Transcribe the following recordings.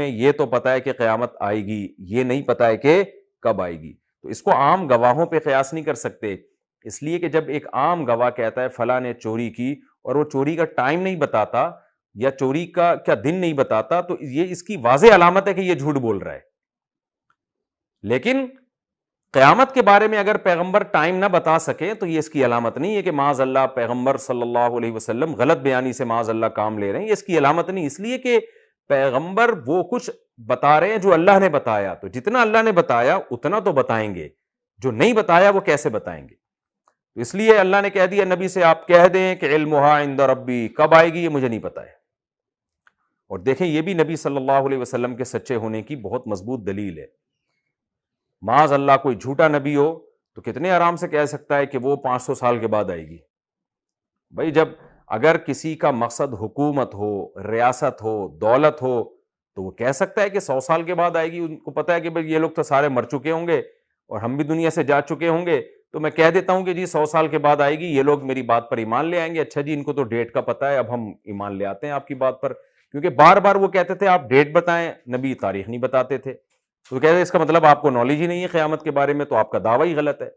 یہ تو پتا ہے کہ قیامت آئے گی، یہ نہیں پتا ہے کہ کب آئے گی. تو اس کو عام گواہوں پہ قیاس نہیں کر سکتے، اس لیے کہ جب ایک عام گواہ کہتا ہے فلاں نے چوری کی اور وہ چوری کا ٹائم نہیں بتاتا یا چوری کا کیا دن نہیں بتاتا، تو یہ اس کی واضح علامت ہے کہ یہ جھوٹ بول رہا ہے. لیکن قیامت کے بارے میں اگر پیغمبر ٹائم نہ بتا سکے تو یہ اس کی علامت نہیں ہے کہ معاذ اللہ پیغمبر صلی اللہ علیہ وسلم غلط بیانی سے معاذ اللہ کام لے رہے ہیں. یہ اس کی علامت نہیں، اس لیے کہ پیغمبر وہ کچھ بتا رہے ہیں جو اللہ نے بتایا، تو جتنا اللہ نے بتایا اتنا تو بتائیں گے، جو نہیں بتایا وہ کیسے بتائیں گے. تو اس لیے اللہ نے کہہ دیا نبی سے آپ کہہ دیں کہ علمھا عند ربی، کب آئے گی یہ مجھے نہیں پتا ہے. اور دیکھیں یہ بھی نبی صلی اللہ علیہ وسلم کے سچے ہونے کی بہت مضبوط دلیل ہے. معاذ اللہ کوئی جھوٹا نبی ہو تو کتنے آرام سے کہہ سکتا ہے کہ وہ 500 سال کے بعد آئے گی. بھائی جب اگر کسی کا مقصد حکومت ہو، ریاست ہو، دولت ہو تو وہ کہہ سکتا ہے کہ 100 سال کے بعد آئے گی. ان کو پتا ہے کہ بھئی یہ لوگ تو سارے مر چکے ہوں گے اور ہم بھی دنیا سے جا چکے ہوں گے، تو میں کہہ دیتا ہوں کہ جی 100 سال کے بعد آئے گی، یہ لوگ میری بات پر ایمان لے آئیں گے. اچھا جی ان کو تو ڈیٹ کا پتا ہے، اب ہم ایمان لے آتے ہیں آپ کی بات پر. کیونکہ بار بار وہ کہتے تھے آپ ڈیٹ بتائیں، نبی تاریخ نہیں بتاتے تھے. تو کہتے ہیں اس کا مطلب آپ کو نالج ہی نہیں ہے قیامت کے بارے میں، تو آپ کا دعویٰ ہی غلط ہے.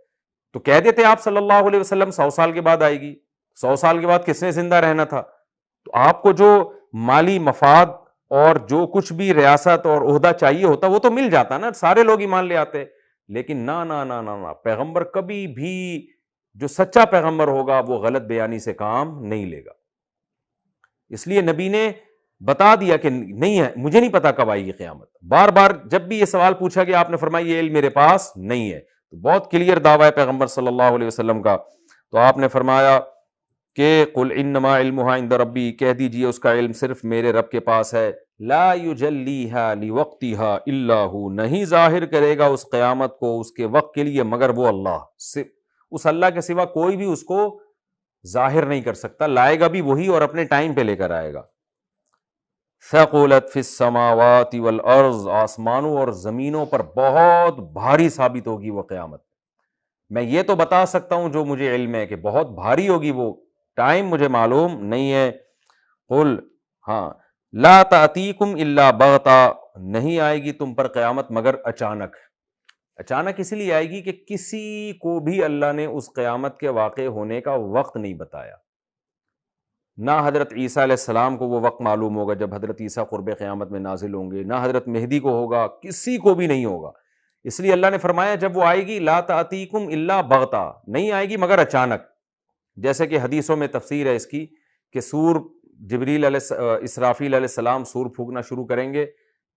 تو کہہ دیتے آپ صلی اللہ علیہ وسلم 100 سال کے بعد آئے گی. 100 سال کے بعد کس نے زندہ رہنا تھا؟ تو آپ کو جو مالی مفاد اور جو کچھ بھی ریاست اور عہدہ چاہیے ہوتا وہ تو مل جاتا نا، سارے لوگ ایمان لے آتے. لیکن نہ نہ نہ نہ پیغمبر کبھی بھی، جو سچا پیغمبر ہوگا وہ غلط بیانی سے کام نہیں لے گا. اس لیے نبی نے بتا دیا کہ نہیں ہے، مجھے نہیں پتا کب آئے گی قیامت. بار بار جب بھی یہ سوال پوچھا گیا آپ نے فرمایا یہ علم میرے پاس نہیں ہے. تو بہت کلیئر دعویٰ ہے پیغمبر صلی اللہ علیہ وسلم کا. تو آپ نے فرمایا کہ قل انما علمھا عند ربی، کہہ دیجئے اس کا علم صرف میرے رب کے پاس ہے. لا یجلیھا لوقتھا الا ہو، نہیں ظاہر کرے گا اس قیامت کو اس کے وقت کے لیے مگر وہ اللہ. اس اللہ کے سوا کوئی بھی اس کو ظاہر نہیں کر سکتا. لائے گا بھی وہی اور اپنے ٹائم پہ لے کر آئے گا. ثقلت فی السماوات والارض، آسمانوں اور زمینوں پر بہت بھاری ثابت ہوگی وہ قیامت. میں یہ تو بتا سکتا ہوں جو مجھے علم ہے کہ بہت بھاری ہوگی، وہ ٹائم مجھے معلوم نہیں ہے. قل، ہاں، لا تأتیکم الا بغتہ، نہیں آئے گی تم پر قیامت مگر اچانک. اچانک اس لیے آئے گی کہ کسی کو بھی اللہ نے اس قیامت کے واقع ہونے کا وقت نہیں بتایا. نہ حضرت عیسیٰ علیہ السلام کو وہ وقت معلوم ہوگا جب حضرت عیسیٰ قرب قیامت میں نازل ہوں گے، نہ حضرت مہدی کو ہوگا، کسی کو بھی نہیں ہوگا. اس لیے اللہ نے فرمایا جب وہ آئے گی لا تأتیکم الا بغتہ، نہیں آئے گی مگر اچانک. جیسے کہ حدیثوں میں تفسیر ہے اس کی کہ سور جبریل اسرافیل علیہ السلام سور پھونکنا شروع کریں گے.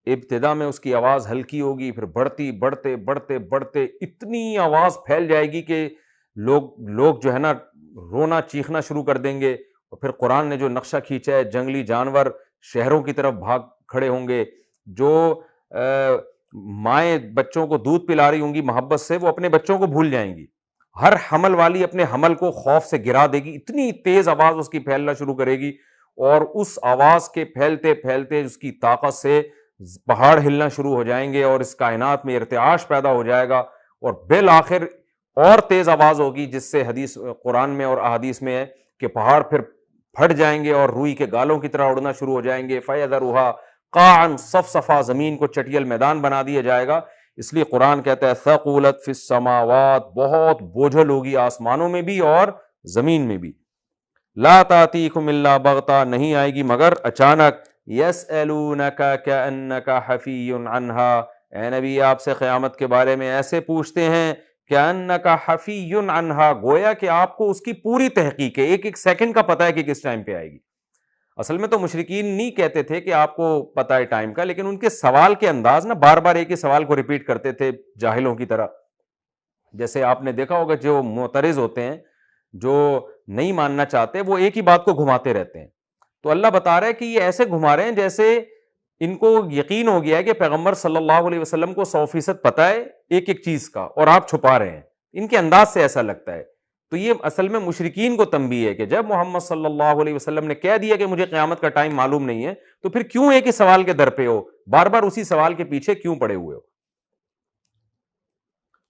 ابتدا میں اس کی آواز ہلکی ہوگی، پھر بڑھتے بڑھتے بڑھتے اتنی آواز پھیل جائے گی کہ لوگ جو ہے نا رونا چیخنا شروع کر دیں گے. اور پھر قرآن نے جو نقشہ کھینچا ہے، جنگلی جانور شہروں کی طرف بھاگ کھڑے ہوں گے. جو مائیں بچوں کو دودھ پلا رہی ہوں گی محبت سے، وہ اپنے بچوں کو بھول جائیں گی. ہر حمل والی اپنے حمل کو خوف سے گرا دے گی، اتنی تیز آواز اس کی پھیلنا شروع کرے گی. اور اس آواز کے پھیلتے پھیلتے اس کی طاقت سے پہاڑ ہلنا شروع ہو جائیں گے اور اس کائنات میں ارتعاش پیدا ہو جائے گا. اور بالآخر اور تیز آواز ہوگی جس سے حدیث قرآن میں اور احادیث میں ہے کہ پہاڑ پھر پھٹ جائیں گے اور روئی کے گالوں کی طرح اڑنا شروع ہو جائیں گے. فَيَذَرُهَا قَاعًا صَفْصَفًا، زمین کو چٹیل میدان بنا دیا جائے گا. اس لیے قرآن کہتا ہے ثقلت فی السماوات، بہت بوجھل ہوگی آسمانوں میں بھی اور زمین میں بھی. لا تأتیکم الا بغتہ، نہیں آئے گی مگر اچانک. یسألونک کأنک حفی عنہا، اے نبی آپ سے قیامت کے بارے میں ایسے پوچھتے ہیں کأنک حفی عنہا، گویا کہ آپ کو اس کی پوری تحقیق ہے، ایک ایک سیکنڈ کا پتہ ہے کہ کس ٹائم پہ آئے گی. اصل میں تو مشرکین نہیں کہتے تھے کہ آپ کو پتہ ہے ٹائم کا، لیکن ان کے سوال کے انداز نا بار بار ایک ہی سوال کو ریپیٹ کرتے تھے جاہلوں کی طرح. جیسے آپ نے دیکھا ہوگا جو معترض ہوتے ہیں، جو نہیں ماننا چاہتے، وہ ایک ہی بات کو گھماتے رہتے ہیں. تو اللہ بتا رہا ہے کہ یہ ایسے گھما رہے ہیں جیسے ان کو یقین ہو گیا ہے کہ پیغمبر صلی اللہ علیہ وسلم کو 100% پتہ ہے ایک ایک چیز کا، اور آپ چھپا رہے ہیں. ان کے انداز سے ایسا لگتا ہے. تو یہ اصل میں مشرکین کو تنبیہ ہے کہ جب محمد صلی اللہ علیہ وسلم نے کہہ دیا کہ مجھے قیامت کا ٹائم معلوم نہیں ہے، تو پھر کیوں ایک ہی سوال کے در پہ ہو، بار بار اسی سوال کے پیچھے کیوں پڑے ہوئے ہو.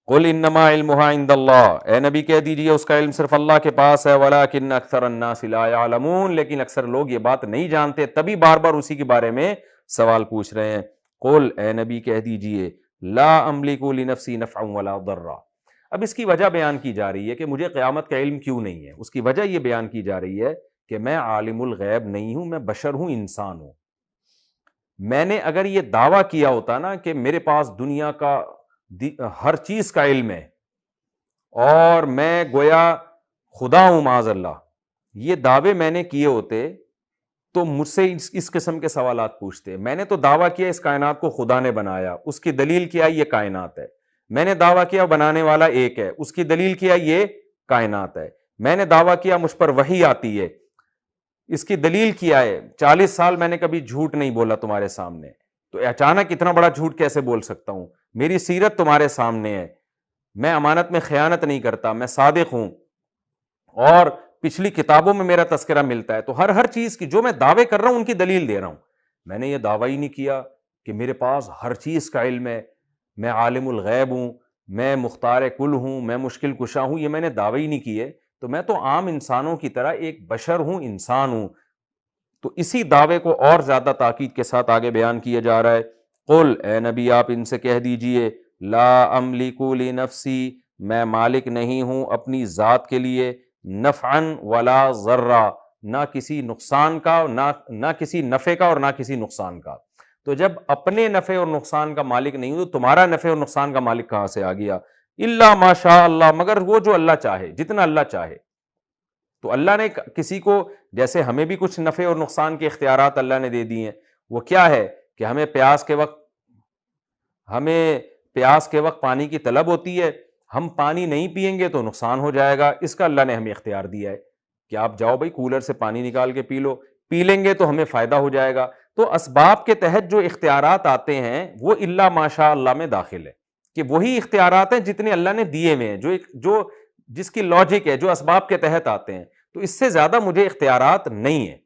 قل انما علمھا عند اللہ، اے نبی کہہ دیجئے اس کا علم صرف اللہ کے پاس ہے. ولکن اکثر الناس لا يعلمون، لیکن اکثر لوگ یہ بات نہیں جانتے، تبھی بار بار اسی کے بارے میں سوال پوچھ رہے ہیں. قل اے نبی کہہ دیجئے لا املک لنفسی نفعا ولا ضرا. اب اس کی وجہ بیان کی جا رہی ہے کہ مجھے قیامت کا علم کیوں نہیں ہے. اس کی وجہ یہ بیان کی جا رہی ہے کہ میں عالم الغیب نہیں ہوں، میں بشر ہوں، انسان ہوں. میں نے اگر یہ دعویٰ کیا ہوتا نا کہ میرے پاس دنیا کا ہر چیز کا علم ہے اور میں گویا خدا ہوں معاذ اللہ، یہ دعوے میں نے کیے ہوتے تو مجھ سے اس قسم کے سوالات پوچھتے. میں نے تو دعویٰ کیا اس کائنات کو خدا نے بنایا، اس کی دلیل کیا یہ کائنات ہے. میں نے دعویٰ کیا بنانے والا ایک ہے، اس کی دلیل کیا یہ کائنات ہے. میں نے دعویٰ کیا مجھ پر وحی آتی ہے، اس کی دلیل کیا ہے. 40 سال میں نے کبھی جھوٹ نہیں بولا تمہارے سامنے، تو اچانک اتنا بڑا جھوٹ کیسے بول سکتا ہوں؟ میری سیرت تمہارے سامنے ہے، میں امانت میں خیانت نہیں کرتا، میں صادق ہوں، اور پچھلی کتابوں میں میرا تذکرہ ملتا ہے. تو ہر چیز کی جو میں دعوے کر رہا ہوں ان کی دلیل دے رہا ہوں. میں نے یہ دعویٰ ہی نہیں کیا کہ میرے پاس ہر چیز کا علم ہے، میں عالم الغیب ہوں، میں مختار کل ہوں، میں مشکل کشا ہوں. یہ میں نے دعوے ہی نہیں کیے. تو میں تو عام انسانوں کی طرح ایک بشر ہوں، انسان ہوں. تو اسی دعوے کو اور زیادہ تاکید کے ساتھ آگے بیان کیا جا رہا ہے. قل اے نبی آپ ان سے کہہ دیجئے لا املک لنفسی، میں مالک نہیں ہوں اپنی ذات کے لیے، نفعا ولا ضرا، نہ کسی نقصان کا، نہ کسی نفع کا اور نہ کسی نقصان کا. تو جب اپنے نفع اور نقصان کا مالک نہیں ہوں تو تمہارا نفع اور نقصان کا مالک کہاں سے آ گیا؟ الا ما شاء اللہ، مگر وہ جو اللہ چاہے، جتنا اللہ چاہے. تو اللہ نے کسی کو، جیسے ہمیں بھی کچھ نفع اور نقصان کے اختیارات اللہ نے دے دی ہیں. وہ کیا ہے کہ ہمیں پیاس کے وقت پانی کی طلب ہوتی ہے، ہم پانی نہیں پئیں گے تو نقصان ہو جائے گا. اس کا اللہ نے ہمیں اختیار دیا ہے کہ آپ جاؤ بھائی کولر سے پانی نکال کے پی لو، پی لیں گے تو ہمیں فائدہ ہو جائے گا. تو اسباب کے تحت جو اختیارات آتے ہیں وہ الا ماشاء اللہ میں داخل ہے، کہ وہی اختیارات ہیں جتنے اللہ نے دیے ہوئے ہیں، جو جس کی لاجک ہے، جو اسباب کے تحت آتے ہیں. تو اس سے زیادہ مجھے اختیارات نہیں ہیں.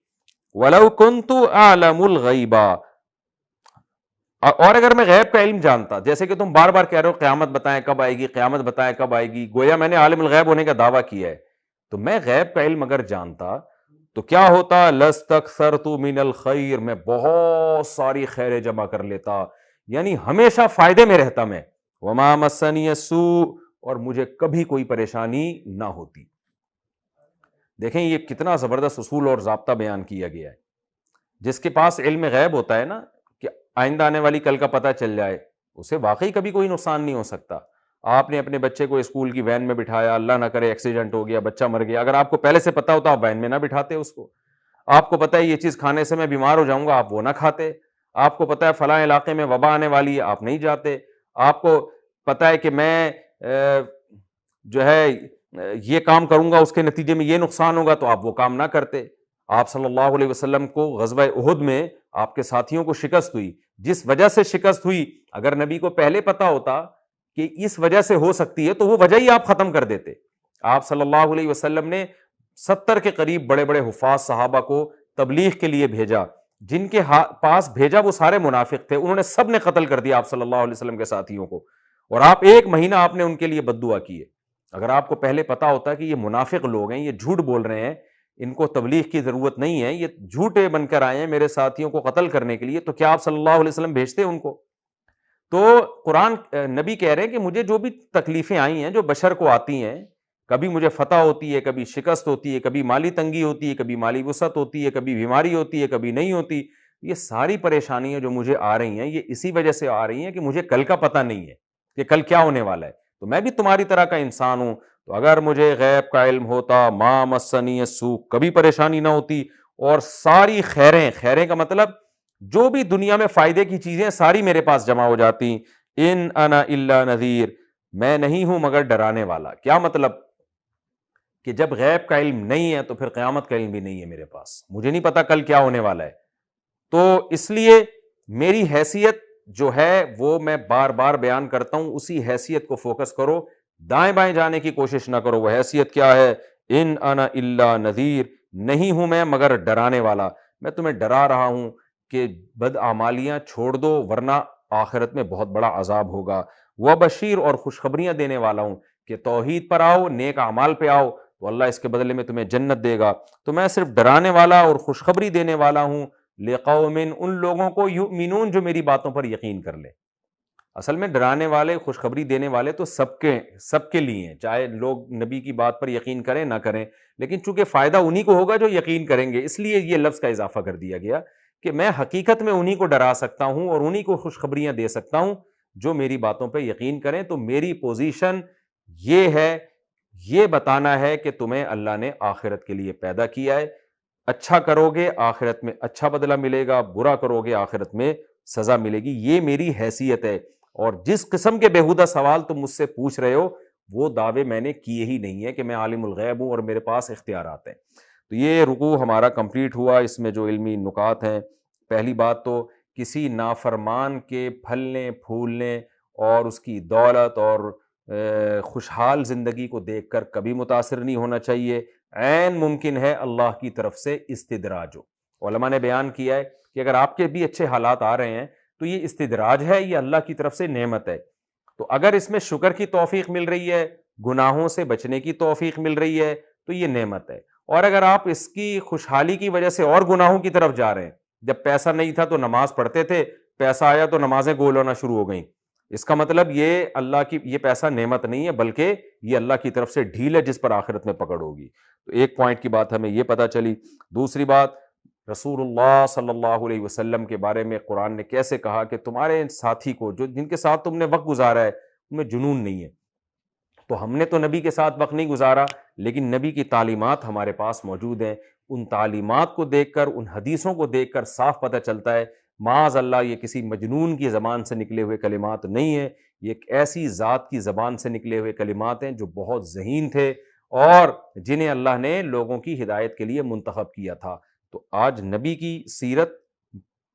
وَلَوْ كُنْتُ أَعْلَمُ الْغَيْبَ، اور اگر میں غیب کا علم جانتا، جیسے کہ تم بار بار کہہ رہے ہو قیامت بتائیں کب آئے گی، قیامت بتائیں کب آئے گی، گویا میں نے عالم الغیب ہونے کا دعویٰ کیا ہے. تو میں غیب کا علم اگر جانتا تو کیا ہوتا؟ لَاسْتَكْثَرْتُ مِنَ الْخَيْرِ، میں بہت ساری خیریں جمع کر لیتا، یعنی ہمیشہ فائدے میں رہتا میں. وَمَا مَسَّنِيَ السُّوءُ، اور مجھے کبھی کوئی پریشانی نہ ہوتی. دیکھیں یہ کتنا زبردست اصول اور ضابطہ بیان کیا گیا ہے. جس کے پاس علم غیب ہوتا ہے نا، کہ آئندہ آنے والی کل کا پتہ چل جائے، اسے واقعی کبھی کوئی نقصان نہیں ہو سکتا. آپ نے اپنے بچے کو اسکول کی وین میں بٹھایا، اللہ نہ کرے ایکسیڈنٹ ہو گیا، بچہ مر گیا، اگر آپ کو پہلے سے پتا ہوتا آپ وین میں نہ بٹھاتے اس کو. آپ کو پتا ہے یہ چیز کھانے سے میں بیمار ہو جاؤں گا، آپ وہ نہ کھاتے. آپ کو پتا ہے فلاں علاقے میں وبا آنے والی ہے، آپ نہیں جاتے. آپ کو پتا ہے کہ میں جو ہے یہ کام کروں گا اس کے نتیجے میں یہ نقصان ہوگا، تو آپ وہ کام نہ کرتے. آپ صلی اللہ علیہ وسلم کو غزوہ احد میں آپ کے ساتھیوں کو شکست ہوئی، جس وجہ سے شکست ہوئی، اگر نبی کو پہلے پتا ہوتا کہ اس وجہ سے ہو سکتی ہے تو وہ وجہ ہی آپ ختم کر دیتے. آپ صلی اللہ علیہ وسلم نے 70 کے قریب بڑے بڑے حفاظ صحابہ کو تبلیغ کے لیے بھیجا. جن کے پاس بھیجا وہ سارے منافق تھے، انہوں نے سب نے قتل کر دیا آپ صلی اللہ علیہ وسلم کے ساتھیوں کو، اور آپ 1 مہینہ آپ نے ان کے لیے بد دعا کی ہے. اگر آپ کو پہلے پتا ہوتا کہ یہ منافق لوگ ہیں، یہ جھوٹ بول رہے ہیں، ان کو تبلیغ کی ضرورت نہیں ہے، یہ جھوٹے بن کر آئے ہیں میرے ساتھیوں کو قتل کرنے کے لیے، تو کیا آپ صلی اللہ علیہ وسلم بھیجتے ان کو؟ تو قرآن نبی کہہ رہے ہیں کہ مجھے جو بھی تکلیفیں آئی ہیں، جو بشر کو آتی ہیں، کبھی مجھے فتح ہوتی ہے، کبھی شکست ہوتی ہے، کبھی مالی تنگی ہوتی ہے، کبھی مالی وسعت ہوتی ہے، کبھی بیماری ہوتی ہے، کبھی نہیں ہوتی. یہ ساری پریشانیاں جو مجھے آ رہی ہیں یہ اسی وجہ سے آ رہی ہیں کہ مجھے کل کا پتہ نہیں ہے کہ کل کیا ہونے والا ہے. تو میں بھی تمہاری طرح کا انسان ہوں. تو اگر مجھے غیب کا علم ہوتا، ما مسنی السوء، کبھی پریشانی نہ ہوتی، اور ساری خیریں کا مطلب جو بھی دنیا میں فائدے کی چیزیں ساری میرے پاس جمع ہو جاتی. ان انا الا نذیر، میں نہیں ہوں مگر ڈرانے والا. کیا مطلب؟ کہ جب غیب کا علم نہیں ہے تو پھر قیامت کا علم بھی نہیں ہے میرے پاس، مجھے نہیں پتا کل کیا ہونے والا ہے. تو اس لیے میری حیثیت جو ہے وہ میں بار بار بیان کرتا ہوں، اسی حیثیت کو فوکس کرو، دائیں بائیں جانے کی کوشش نہ کرو. وہ حیثیت کیا ہے؟ ان انا الا نذیر، نہیں ہوں میں مگر ڈرانے والا. میں تمہیں ڈرا رہا ہوں کہ بدعمالیاں چھوڑ دو ورنہ آخرت میں بہت بڑا عذاب ہوگا. وبشیر، اور خوشخبریاں دینے والا ہوں کہ توحید پر آؤ، نیک اعمال پہ آؤ تو اللہ اس کے بدلے میں تمہیں جنت دے گا. تو میں صرف ڈرانے والا اور خوشخبری دینے والا ہوں، لقوم ان لوگوں کو یؤمنون جو میری باتوں پر یقین کر لیں. اصل میں ڈرانے والے خوشخبری دینے والے تو سب کے لیے ہیں, چاہے لوگ نبی کی بات پر یقین کریں نہ کریں, لیکن چونکہ فائدہ انہی کو ہوگا جو یقین کریں گے, اس لیے یہ لفظ کا اضافہ کر دیا گیا کہ میں حقیقت میں انہی کو ڈرا سکتا ہوں اور انہی کو خوشخبریاں دے سکتا ہوں جو میری باتوں پہ یقین کریں. تو میری پوزیشن یہ ہے, یہ بتانا ہے کہ تمہیں اللہ نے آخرت کے لیے پیدا کیا ہے, اچھا کرو گے آخرت میں اچھا بدلہ ملے گا, برا کرو گے آخرت میں سزا ملے گی. یہ میری حیثیت ہے, اور جس قسم کے بےہودہ سوال تم مجھ سے پوچھ رہے ہو وہ دعوے میں نے کیے ہی نہیں ہے کہ میں عالم الغیب ہوں اور میرے پاس اختیارات ہیں. تو یہ رکوع ہمارا کمپلیٹ ہوا. اس میں جو علمی نکات ہیں, پہلی بات تو کسی نافرمان کے پھلنے پھولنے اور اس کی دولت اور خوشحال زندگی کو دیکھ کر کبھی متاثر نہیں ہونا چاہیے. عین ممکن ہے اللہ کی طرف سے استدراج ہو. علماء نے بیان کیا ہے کہ اگر آپ کے بھی اچھے حالات آ رہے ہیں تو یہ استدراج ہے, یہ اللہ کی طرف سے نعمت ہے. تو اگر اس میں شکر کی توفیق مل رہی ہے, گناہوں سے بچنے کی توفیق مل رہی ہے, تو یہ نعمت ہے. اور اگر آپ اس کی خوشحالی کی وجہ سے اور گناہوں کی طرف جا رہے ہیں, جب پیسہ نہیں تھا تو نماز پڑھتے تھے, پیسہ آیا تو نمازیں گول ہونا شروع ہو گئیں, اس کا مطلب یہ اللہ کی یہ پیسہ نعمت نہیں ہے بلکہ یہ اللہ کی طرف سے ڈھیل ہے جس پر آخرت میں پکڑ ہوگی. تو ایک پوائنٹ کی بات ہمیں یہ پتہ چلی. دوسری بات, رسول اللہ صلی اللہ علیہ وسلم کے بارے میں قرآن نے کیسے کہا کہ تمہارے ساتھی کو جو جن کے ساتھ تم نے وقت گزارا ہے ان میں جنون نہیں ہے. تو ہم نے تو نبی کے ساتھ وقت نہیں گزارا, لیکن نبی کی تعلیمات ہمارے پاس موجود ہیں. ان تعلیمات کو دیکھ کر, ان حدیثوں کو دیکھ کر صاف پتہ چلتا ہے معاذ اللہ یہ کسی مجنون کی زبان سے نکلے ہوئے کلمات نہیں ہیں, یہ ایک ایسی ذات کی زبان سے نکلے ہوئے کلمات ہیں جو بہت ذہین تھے اور جنہیں اللہ نے لوگوں کی ہدایت کے لیے منتخب کیا تھا. تو آج نبی کی سیرت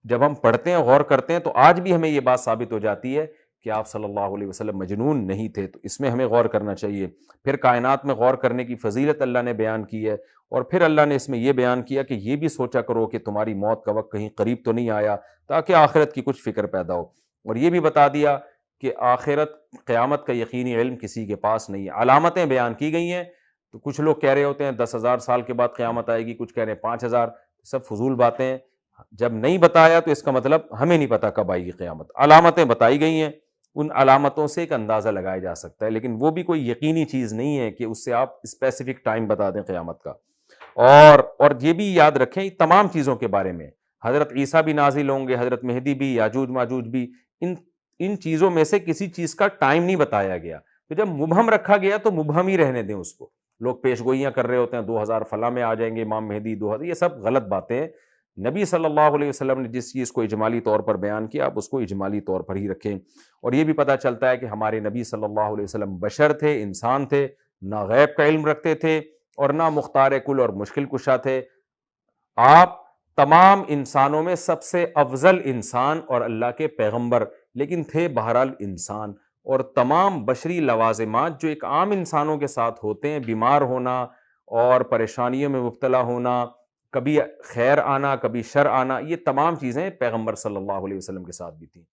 جب ہم پڑھتے ہیں, غور کرتے ہیں, تو آج بھی ہمیں یہ بات ثابت ہو جاتی ہے کہ آپ صلی اللہ علیہ وسلم مجنون نہیں تھے. تو اس میں ہمیں غور کرنا چاہیے. پھر کائنات میں غور کرنے کی فضیلت اللہ نے بیان کی ہے, اور پھر اللہ نے اس میں یہ بیان کیا کہ یہ بھی سوچا کرو کہ تمہاری موت کا وقت کہیں قریب تو نہیں آیا, تاکہ آخرت کی کچھ فکر پیدا ہو. اور یہ بھی بتا دیا کہ آخرت قیامت کا یقینی علم کسی کے پاس نہیں ہے. علامتیں بیان کی گئی ہیں, تو کچھ لوگ کہہ رہے ہوتے ہیں 10,000 سال کے بعد قیامت آئے گی, کچھ کہہ رہے ہیں 5,000. سب فضول باتیں ہیں. جب نہیں بتایا تو اس کا مطلب ہمیں نہیں پتا کب آئے گی قیامت. علامتیں بتائی گئی ہیں, ان علامتوں سے ایک اندازہ لگایا جا سکتا ہے, لیکن وہ بھی کوئی یقینی چیز نہیں ہے کہ اس سے آپ اسپیسیفک ٹائم بتا دیں قیامت کا. اور یہ بھی یاد رکھیں تمام چیزوں کے بارے میں, حضرت عیسیٰ بھی نازل ہوں گے, حضرت مہدی بھی, یاجوج ماجوج بھی, ان چیزوں میں سے کسی چیز کا ٹائم نہیں بتایا گیا. تو جب مبہم رکھا گیا تو مبہم ہی رہنے دیں اس کو. لوگ پیش گوئیاں کر رہے ہوتے ہیں 2000 فلاں میں آ جائیں گے امام مہدی 2000, یہ سب غلط باتیں ہیں. نبی صلی اللہ علیہ وسلم نے جس چیز کو اجمالی طور پر بیان کیا آپ اس کو اجمالی طور پر ہی رکھیں. اور یہ بھی پتہ چلتا ہے کہ ہمارے نبی صلی اللہ علیہ وسلم بشر تھے, انسان تھے, نہ غیب کا علم رکھتے تھے اور نہ مختار کل اور مشکل کشا تھے. آپ تمام انسانوں میں سب سے افضل انسان اور اللہ کے پیغمبر, لیکن تھے بہرحال انسان. اور تمام بشری لوازمات جو ایک عام انسانوں کے ساتھ ہوتے ہیں, بیمار ہونا اور پریشانیوں میں مبتلا ہونا, کبھی خیر آنا کبھی شر آنا, یہ تمام چیزیں پیغمبر صلی اللہ علیہ وسلم کے ساتھ بھی تھیں.